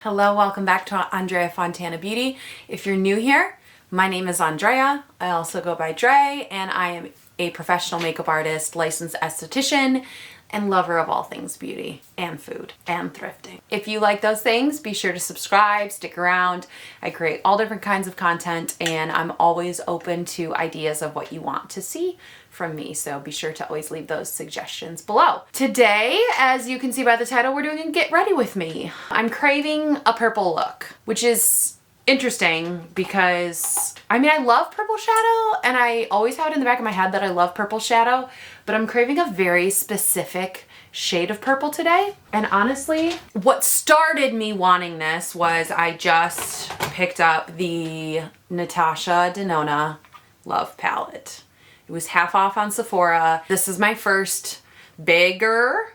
Hello, welcome back to Andrea Fontana Beauty. If you're new here, my name is Andrea. I also go by Dre, and I am a professional makeup artist, licensed esthetician, and lover of all things beauty and food and thrifting. If you like those things, be sure to subscribe, stick around. I create all different kinds of content, and I'm always open to ideas of what you want to see from me, so be sure to always leave those suggestions below. Today, as you can see by the title, we're doing a get ready with me. I'm craving a purple look, which is interesting because I love purple shadow, and I always have it in the back of my head that I love purple shadow, but I'm craving a very specific shade of purple today. And honestly, what started me wanting this was I just picked up the Natasha Denona Love Palette. It was half off on Sephora. This is my first bigger,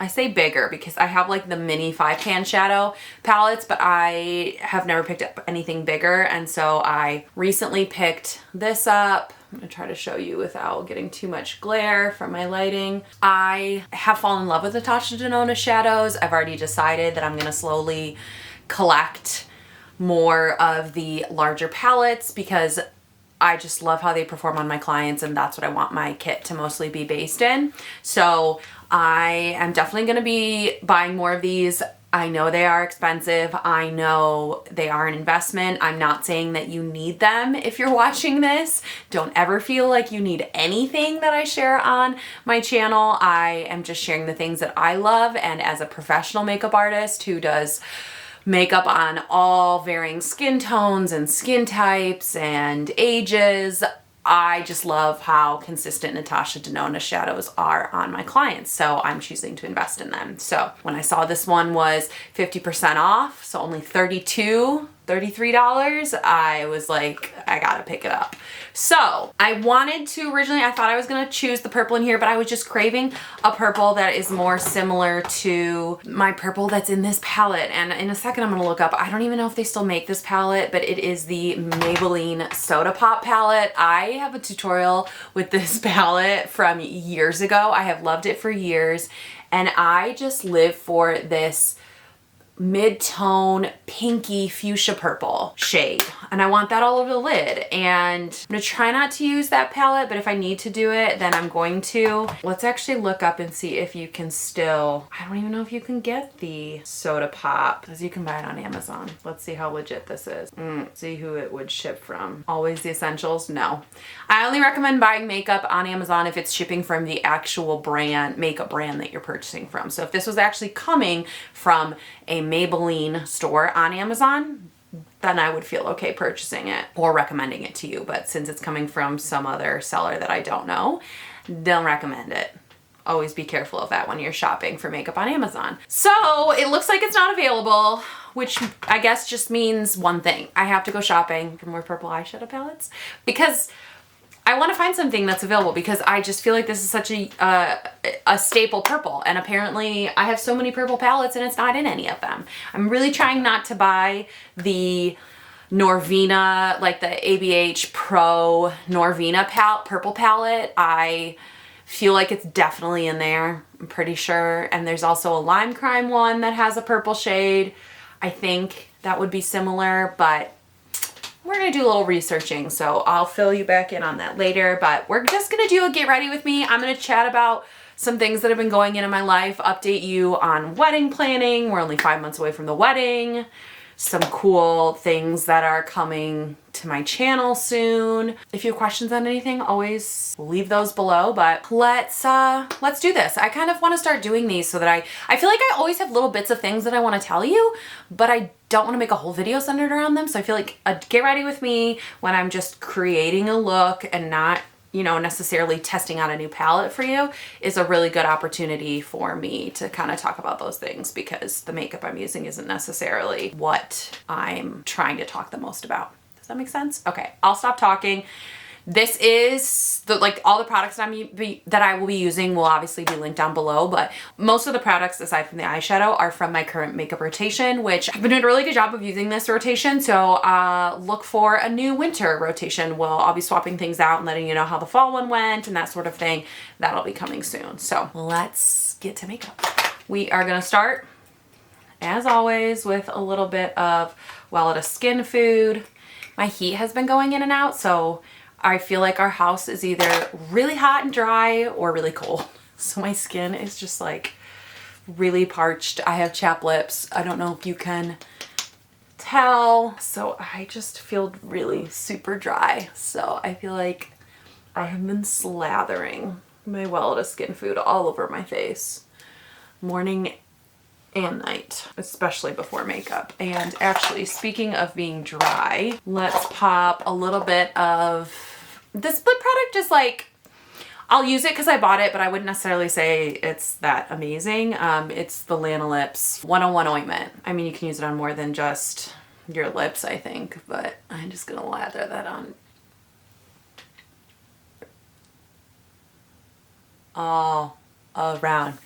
I say bigger because I have like the mini 5-pan shadow palettes, but I have never picked up anything bigger. And so I recently picked this up. I'm gonna try to show you without getting too much glare from my lighting. I have fallen in love with Natasha Denona shadows. I've already decided that I'm gonna slowly collect more of the larger palettes because I just love how they perform on my clients, and that's what I want my kit to mostly be based in. So I am definitely going to be buying more of these. I know they are expensive. I know they are an investment. I'm not saying that you need them if you're watching this. Don't ever feel like you need anything that I share on my channel. I am just sharing the things that I love, and as a professional makeup artist who does makeup on all varying skin tones and skin types and ages, I just love how consistent Natasha Denona shadows are on my clients, so I'm choosing to invest in them. So when I saw this one was 50% off, so only $33, I was like, I gotta pick it up. So I wanted to originally, I thought I was gonna choose the purple in here, but I was just craving a purple that is more similar to my purple that's in this palette. And in a second I'm gonna look up, I don't even know if they still make this palette, but it is the Maybelline Soda Pop palette. I have a tutorial with this palette from years ago. I have loved it for years, and I just live for this mid-tone pinky fuchsia purple shade, and I want that all over the lid. And I'm gonna try not to use that palette, but if I need to do it, then I'm going to. Let's actually look up and see if you can still, I don't even know if you can get the Soda Pop, because you can buy it on Amazon. Let's see how legit this is. See who it would ship from. Always the Essentials? No. I only recommend buying makeup on Amazon if it's shipping from the actual brand, makeup brand that you're purchasing from. So if this was actually coming from a Maybelline store on Amazon, then I would feel okay purchasing it or recommending it to you. But since it's coming from some other seller that I don't know, don't recommend it. Always be careful of that when you're shopping for makeup on Amazon. So it looks like it's not available, which I guess just means one thing. I have to go shopping for more purple eyeshadow palettes because I want to find something that's available, because I just feel like this is such a staple purple, and apparently I have so many purple palettes and it's not in any of them. I'm really trying not to buy the Norvina, like the ABH Pro Norvina purple palette. I feel like it's definitely in there, I'm pretty sure. And there's also a Lime Crime one that has a purple shade. I think that would be similar, but we're gonna do a little researching, so I'll fill you back in on that later. But we're just gonna do a get ready with me. I'm gonna chat about some things that have been going in my life, update you on wedding planning. We're only 5 months away from the wedding. Some cool things that are coming to my channel soon. If you have questions on anything, always leave those below, but let's do this. I kind of want to start doing these so that I feel like I always have little bits of things that I want to tell you, but I don't want to make a whole video centered around them. So I feel like a get ready with me when I'm just creating a look and not, you know, necessarily testing out a new palette for you is a really good opportunity for me to kind of talk about those things, because the makeup I'm using isn't necessarily what I'm trying to talk the most about. Does that make sense? Okay, I'll stop talking. This is all the products that I will be using will obviously be linked down below, but most of the products aside from the eyeshadow are from my current makeup rotation, which I've been doing a really good job of using this rotation. So look for a new winter rotation. I'll be swapping things out and letting you know how the fall one went and that sort of thing. That'll be coming soon. So let's get to makeup. We are gonna start as always, with a little bit of Welleda Skin Food. My heat has been going in and out, so I feel like our house is either really hot and dry or really cold. So my skin is just like really parched. I have chapped lips. I don't know if you can tell. So I just feel really super dry. So I feel like I have been slathering my Welleda Skin Food all over my face, morning and night, especially before makeup. And actually, speaking of being dry, let's pop a little bit of this lip product. Is like, I'll use it because I bought it, but I wouldn't necessarily say it's that amazing. It's the Lana Lips 101 Ointment. I mean, you can use it on more than just your lips, I think, but I'm just gonna lather that on all around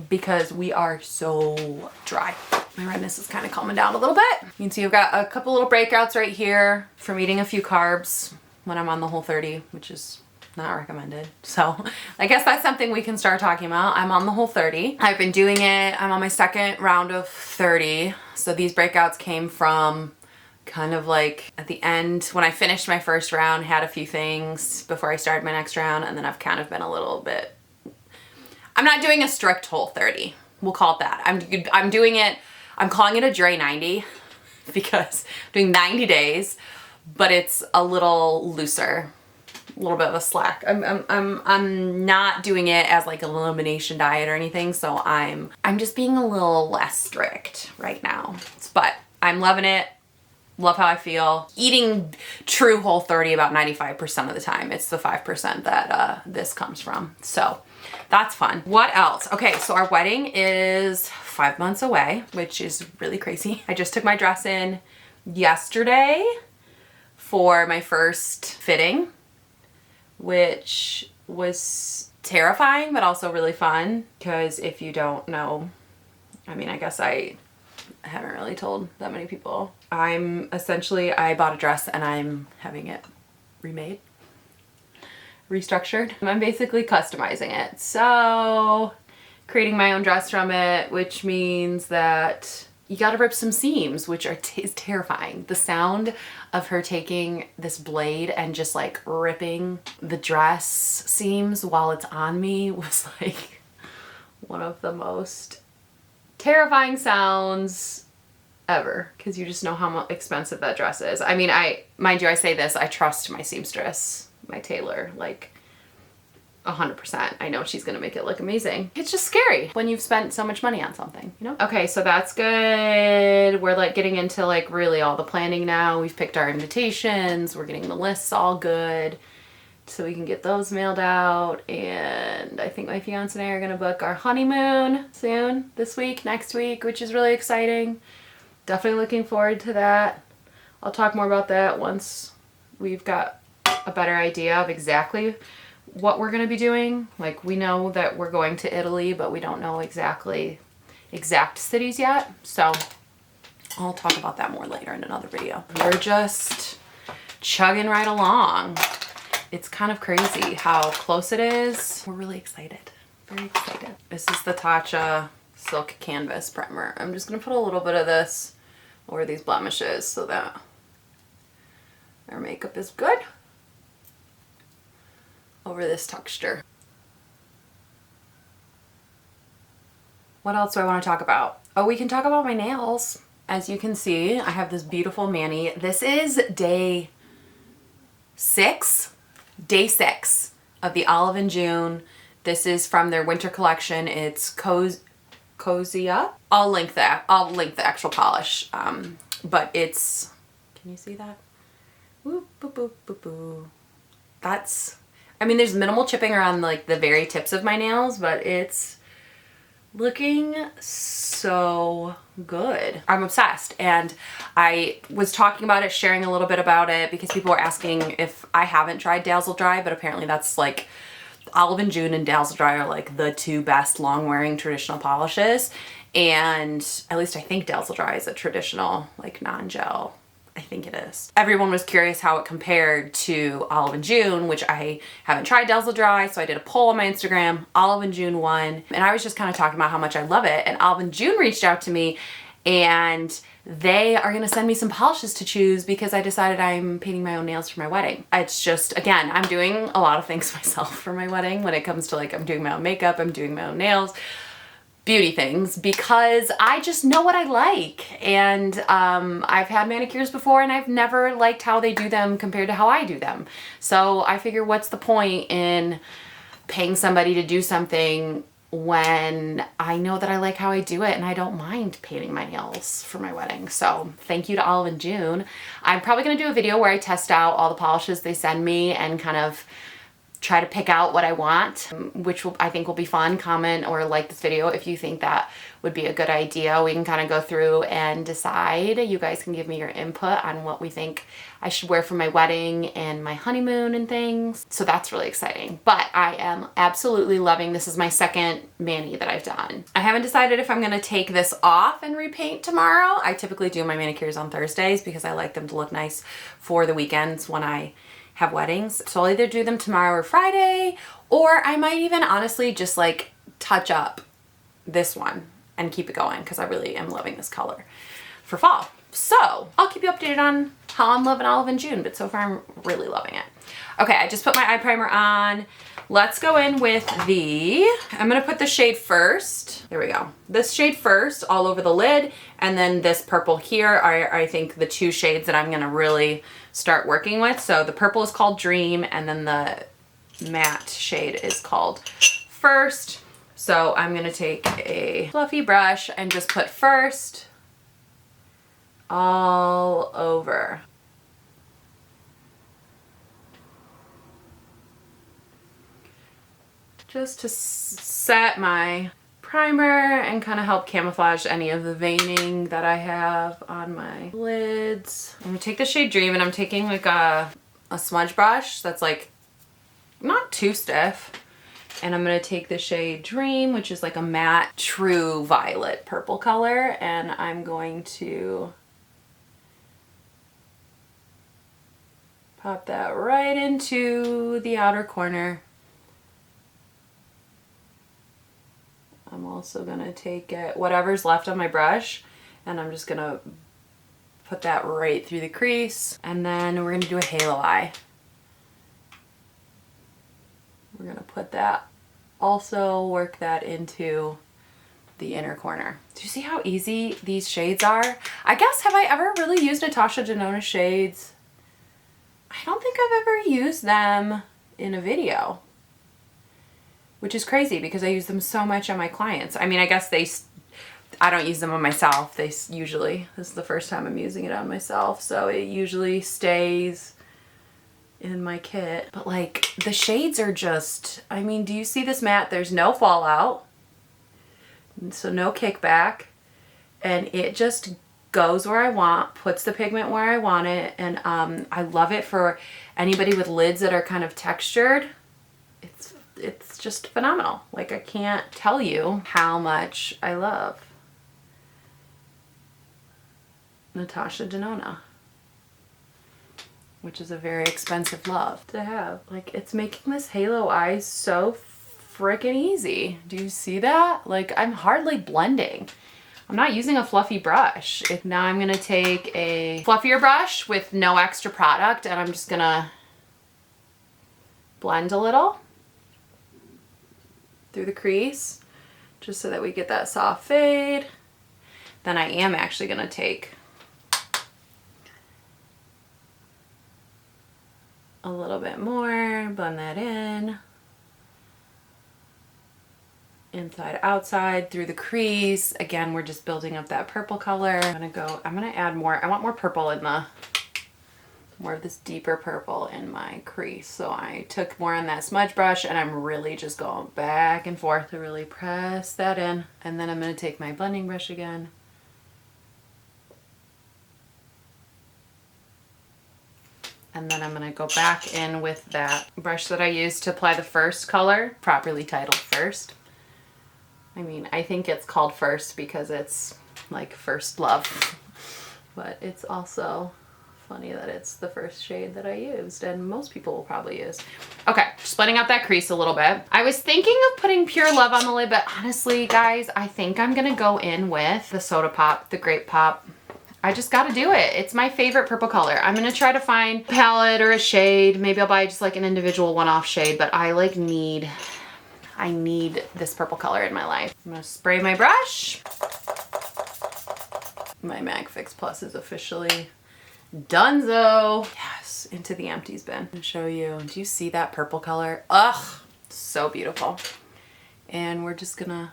because we are so dry. My redness is kind of calming down a little bit. You can see I've got a couple little breakouts right here from eating a few carbs when I'm on the Whole30, which is not recommended. So I guess that's something we can start talking about. I'm on the Whole30. I've been doing it. I'm on my second round of 30. So these breakouts came from kind of like at the end when I finished my first round, had a few things before I started my next round, and then I've kind of been a little bit, I'm not doing a strict Whole30. We'll call it that. I'm doing it, I'm calling it a Dre 90 because I'm doing 90 days, but it's a little looser, a little bit of a slack. I'm not doing it as like an elimination diet or anything, so I'm just being a little less strict right now. But I'm loving it. Love how I feel. Eating true Whole30 about 95% of the time. It's the 5% that this comes from. So that's fun. What else? Okay, so our wedding is 5 months away, which is really crazy. I just took my dress in yesterday for my first fitting, which was terrifying, but also really fun. Because if you don't know, I mean, I guess I haven't really told that many people. I bought a dress and I'm having it remade, restructured. I'm basically customizing it. So creating my own dress from it, which means that you gotta rip some seams, which is terrifying. The sound of her taking this blade and just like ripping the dress seams while it's on me was like one of the most terrifying sounds ever, because you just know how expensive that dress is. I mean, mind you, I say this, I trust my seamstress, my tailor, like 100%. I know she's gonna make it look amazing. It's just scary when you've spent so much money on something, you know? Okay, so that's good. We're like getting into like really all the planning now. We've picked our invitations. We're getting the lists all good so we can get those mailed out. And I think my fiance and I are gonna book our honeymoon soon, this week, next week, which is really exciting. Definitely looking forward to that. I'll talk more about that once we've got a better idea of exactly what we're gonna be doing. Like, we know that we're going to Italy, but we don't know exact cities yet. So I'll talk about that more later in another video. We're just chugging right along. It's kind of crazy how close it is. We're really excited, very excited. This is the Tatcha Silk Canvas Primer. I'm just gonna put a little bit of this over these blemishes so that our makeup is good over this texture. What else do I want to talk about? Oh, we can talk about my nails. As you can see, I have this beautiful mani. This is day 6 of the Olive and June. This is from their winter collection. It's Cozy Up. I'll link the actual polish. But it's, can you see that? Whoop, boop, boop, boop, boop. That's, I mean, there's minimal chipping around like the very tips of my nails, but it's looking so good. I'm obsessed, and I was talking about it, sharing a little bit about it because people were asking if I haven't tried Dazzle Dry, but apparently that's like Olive and June and Dazzle Dry are like the two best long-wearing traditional polishes, and at least I think Dazzle Dry is a traditional like non-gel I think it is. Everyone was curious how it compared to Olive and June, which I haven't tried Dazzle Dry, so I did a poll on my Instagram. Olive and June won, and I was just kind of talking about how much I love it, and Olive and June reached out to me, and they are gonna send me some polishes to choose because I decided I'm painting my own nails for my wedding. It's just, again, I'm doing a lot of things myself for my wedding when it comes to like, I'm doing my own makeup, I'm doing my own nails, beauty things, because I just know what I like. And I've had manicures before and I've never liked how they do them compared to how I do them. So I figure, what's the point in paying somebody to do something when I know that I like how I do it and I don't mind painting my nails for my wedding. So thank you to Olive and June. I'm probably gonna do a video where I test out all the polishes they send me and kind of try to pick out what I want, which I think will be fun. Comment or like this video if you think that would be a good idea. We can kind of go through and decide. You guys can give me your input on what we think I should wear for my wedding and my honeymoon and things. So that's really exciting. But I am absolutely loving, this is my second mani that I've done. I haven't decided if I'm gonna take this off and repaint tomorrow. I typically do my manicures on Thursdays because I like them to look nice for the weekends when I have weddings. So I'll either do them tomorrow or Friday, or I might even honestly just like touch up this one and keep it going because I really am loving this color for fall. So I'll keep you updated on how I'm loving Olive in June, but so far I'm really loving it. Okay, I just put my eye primer on. Let's go in with I'm gonna put the shade first. There we go. This shade first all over the lid, and then this purple here are, I think, the two shades that I'm gonna really start working with. So the purple is called Dream, and then the matte shade is called First. So I'm gonna take a fluffy brush and just put First all over. Just to set my primer and kind of help camouflage any of the veining that I have on my lids. I'm gonna take the shade Dream, and I'm taking like a smudge brush that's like not too stiff. And I'm gonna take the shade Dream, which is like a matte true violet purple color, and I'm going to pop that right into the outer corner. I'm also gonna take whatever's left on my brush, and I'm just gonna put that right through the crease, and then we're gonna do a halo eye. We're gonna put that, also work that into the inner corner. Do you see how easy these shades are? I guess, have I ever really used Natasha Denona shades? I don't think I've ever used them in a video, which is crazy because I use them so much on my clients. I mean, I guess I don't use them on myself. This is the first time I'm using it on myself, so it usually stays in my kit. But like, the shades are just, I mean, do you see this matte? There's no fallout, so no kickback, and it just goes where I want, puts the pigment where I want it, and I love it for anybody with lids that are kind of textured. It's just phenomenal. Like, I can't tell you how much I love Natasha Denona, which is a very expensive love to have. Like, it's making this halo eye so freaking easy. Do you see that? Like, I'm hardly blending. I'm not using a fluffy brush. Now I'm gonna take a fluffier brush with no extra product, and I'm just gonna blend a little through the crease, just so that we get that soft fade. Then I am actually gonna take a little bit more, blend that in, inside, outside, through the crease. Again, we're just building up that purple color. I'm gonna add more. I want more purple in more of this deeper purple in my crease. So I took more on that smudge brush, and I'm really just going back and forth to really press that in. And then I'm gonna take my blending brush again. And then I'm gonna go back in with that brush that I used to apply the first color, properly titled First. I mean, I think it's called First because it's like first love, but it's also Funny that it's the first shade that I used and most people will probably use. Okay, just blending out that crease a little bit. I was thinking of putting Pure Love on the lid, but honestly, guys, I think I'm gonna go in with the Soda Pop, the Grape Pop. I just gotta do it. It's my favorite purple color. I'm gonna try to find a palette or a shade. Maybe I'll buy just like an individual one-off shade, but I like need this purple color in my life. I'm gonna spray my brush. My MAC Fix Plus is officially donezo. Yes, into the empties bin. I'll show you. Do you see that purple color? Ugh, so beautiful. And we're just gonna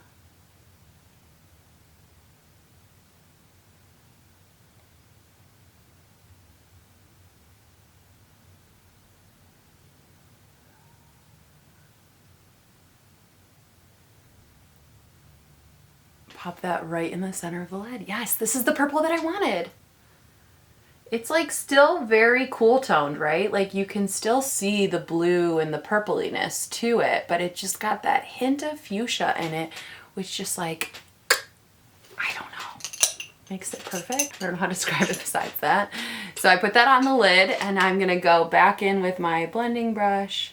pop that right in the center of the lid. Yes, this is the purple that I wanted. It's like still very cool toned, right? Like you can still see the blue and the purpliness to it, but it just got that hint of fuchsia in it, which just like, I don't know, makes it perfect. I don't know how to describe it besides that. So I put that on the lid and I'm gonna go back in with my blending brush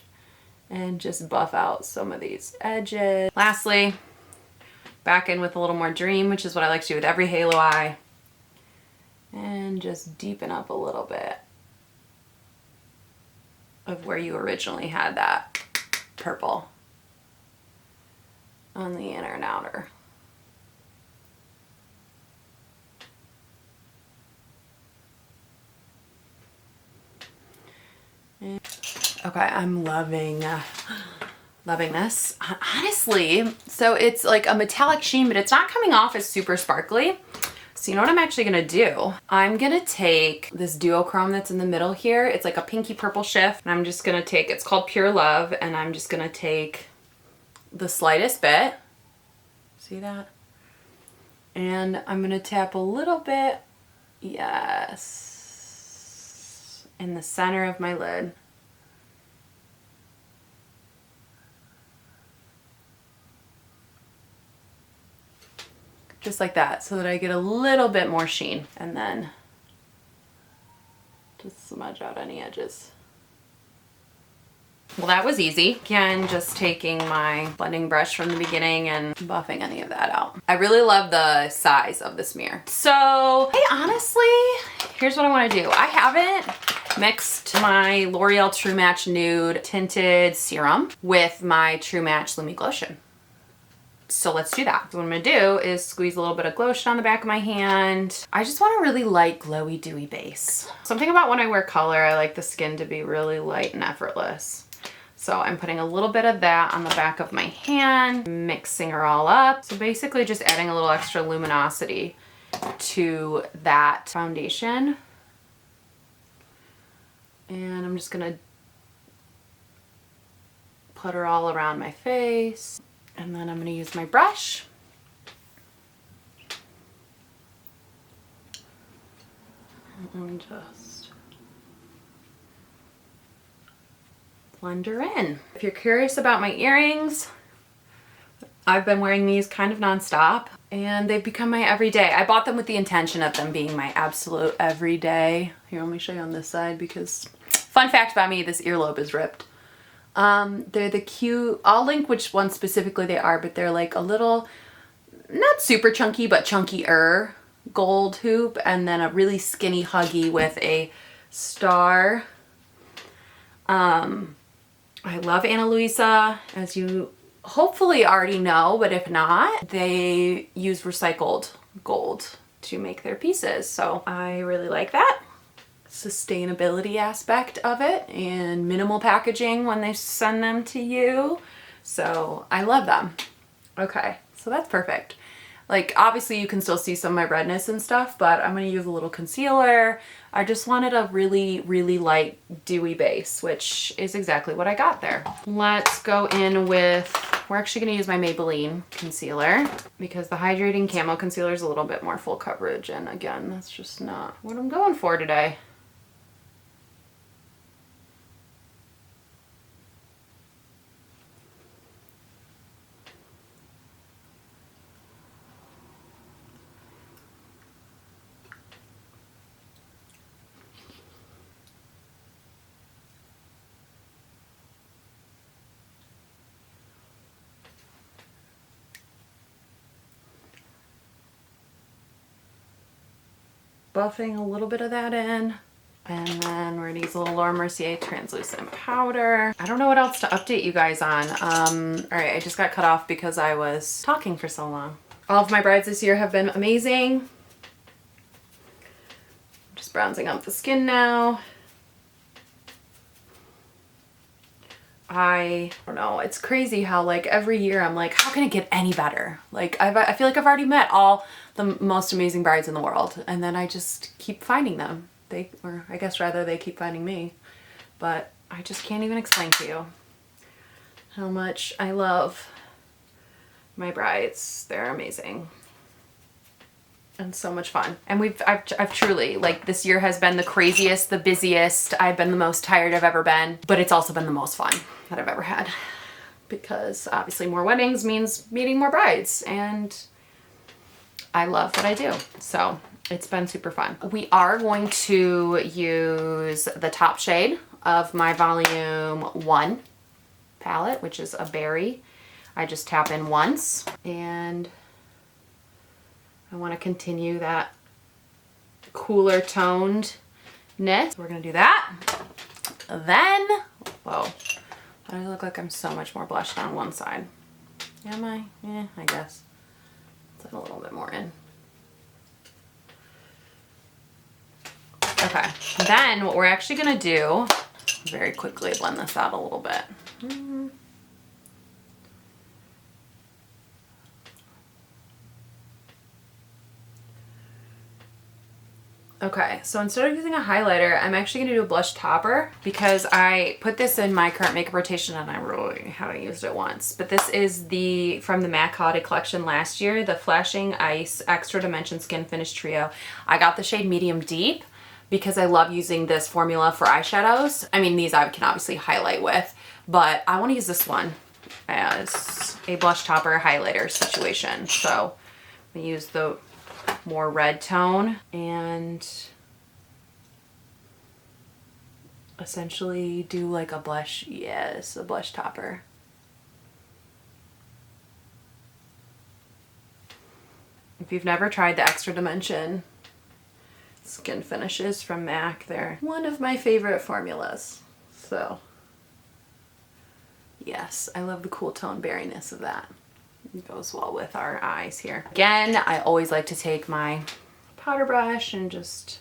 and just buff out some of these edges. Lastly, back in with a little more Dream, which is what I like to do with every halo eye. And just deepen up a little bit of where you originally had that purple on the inner and outer. And, okay, I'm loving this. Honestly, so it's like a metallic sheen, but it's not coming off as super sparkly. So you know what I'm actually gonna do? I'm gonna take this duochrome that's in the middle here. It's like a pinky purple shift. And I'm just gonna take, it's called Pure Love, and I'm just gonna take the slightest bit. See that? And I'm gonna tap a little bit, yes, in the center of my lid. Just like that, so that I get a little bit more sheen, and then just smudge out any edges. Well, that was easy. Again, just taking my blending brush from the beginning and buffing any of that out. I really love the size of this mirror. So, hey, honestly, here's what I wanna do. I haven't mixed my L'Oreal True Match Nude Tinted Serum with my True Match Lumi Glotion. So let's do that. So what I'm gonna do is squeeze a little bit of glotion on the back of my hand. I just want a really light, glowy, dewy base. Something about when I wear color, I like the skin to be really light and effortless. So I'm putting a little bit of that on the back of my hand, mixing her all up. So basically just adding a little extra luminosity to that foundation. And I'm just gonna put her all around my face. And then I'm going to use my brush. And just blend her in. If you're curious about my earrings, I've been wearing these kind of nonstop and they've become my everyday. I bought them with the intention of them being my absolute everyday. Here, let me show you on this side because fun fact about me, this earlobe is ripped. They're the cute, I'll link which one specifically they are, but they're like a little, not super chunky, but chunkier gold hoop, and then a really skinny huggy with a star. I love Ana Luisa, as you hopefully already know, but if not, they use recycled gold to make their pieces. So I really like that. Sustainability aspect of it and minimal packaging when they send them to you. So I love them. Okay, so that's perfect. Like obviously you can still see some of my redness and stuff, but I'm going to use a little concealer. I just wanted a really, really light dewy base, which is exactly what I got there. Let's go in with, we're actually going to use my Maybelline concealer because the hydrating camo concealer is a little bit more full coverage. And again, that's just not what I'm going for today. buffing a little bit of that in. And then we're gonna use a little Laura Mercier translucent powder. I don't know what else to update you guys on. All right, I just got cut off because I was talking for so long. All of my brides this year have been amazing. I'm just bronzing up the skin now. I don't know, it's crazy how like every year I'm like, how can it get any better? Like I feel like I've already met all the most amazing brides in the world, and then I just keep finding them. Or I guess rather they keep finding me, but I just can't even explain to you how much I love my brides. They're amazing and so much fun. And I've truly, like, this year has been the craziest, the busiest. I've been the most tired I've ever been, but it's also been the most fun that I've ever had, because obviously more weddings means meeting more brides, and I love what I do. So it's been super fun. We are going to use the top shade of my Volume 1 palette, which is a berry. I just tap in once, and I want to continue that cooler toned knit. We're going to do that. Then, whoa, I look like I'm so much more blushed on one side. Am I? Yeah, I guess. Let's add a little bit more in. Okay, then what we're actually gonna do, very quickly blend this out a little bit. Okay, so instead of using a highlighter, I'm actually gonna do a blush topper, because I put this in my current makeup rotation and I really haven't used it once. But this is from the MAC Holiday Collection last year, the Flashing Ice Extra Dimension Skinfinish Trio. I got the shade Medium Deep because I love using this formula for eyeshadows. I mean, these I can obviously highlight with, but I wanna use this one as a blush topper highlighter situation. So I'm gonna use the more red tone and essentially do like a blush, yes, a blush topper. If you've never tried the Extra Dimension Skin Finishes from MAC, they're one of my favorite formulas. So yes, I love the cool tone berryness of that. It goes well with our eyes here. Again, I always like to take my powder brush and just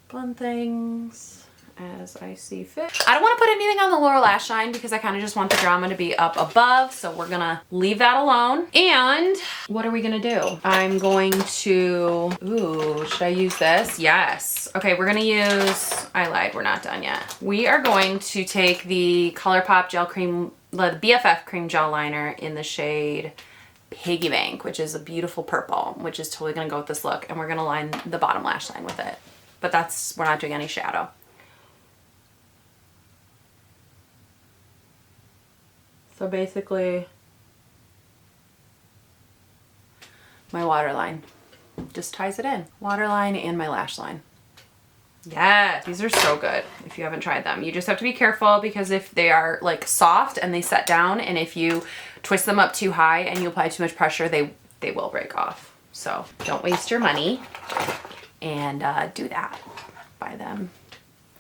blend things as I see fit. I don't want to put anything on the lower lash line because I kind of just want the drama to be up above, so we're gonna leave that alone. And what are we gonna do? I'm going to, ooh, should I use this? Yes. Okay, we're gonna use, I lied, we're not done yet. We are going to take the ColourPop Gel Cream, the BFF Cream Gel Liner in the shade Piggy Bank, which is a beautiful purple, which is totally gonna go with this look, and we're gonna line the bottom lash line with it. But we're not doing any shadow. So basically, my waterline just ties it in. Waterline and my lash line. Yeah, these are so good if you haven't tried them. You just have to be careful because if they are like soft and they set down, and if you twist them up too high and you apply too much pressure, they will break off. So don't waste your money and do that. Buy them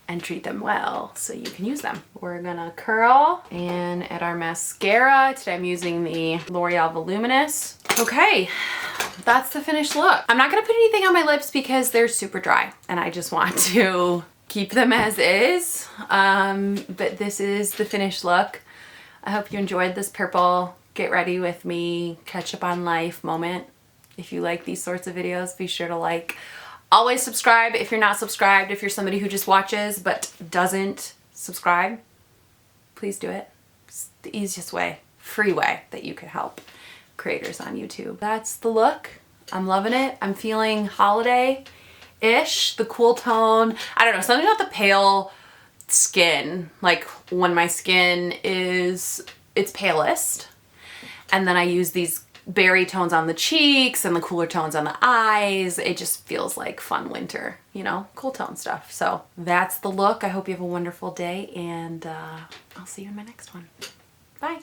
and treat them well so you can use them. We're gonna curl and add our mascara. Today I'm using the L'Oreal Voluminous. Okay, that's the finished look. I'm not gonna put anything on my lips because they're super dry and I just want to keep them as is. But this is the finished look. I hope you enjoyed this purple get ready with me, catch up on life moment. If you like these sorts of videos, be sure to like. Always subscribe if you're not subscribed. If you're somebody who just watches but doesn't subscribe, please do it. It's the easiest way, free way that you could help creators on YouTube. That's the look. I'm loving it. I'm feeling holiday-ish, the cool tone. I don't know, something about the pale skin, like when my skin is its palest, and then I use these berry tones on the cheeks and the cooler tones on the eyes. It just feels like fun winter, you know, cool tone stuff. So that's the look. I hope you have a wonderful day, and I'll see you in my next one.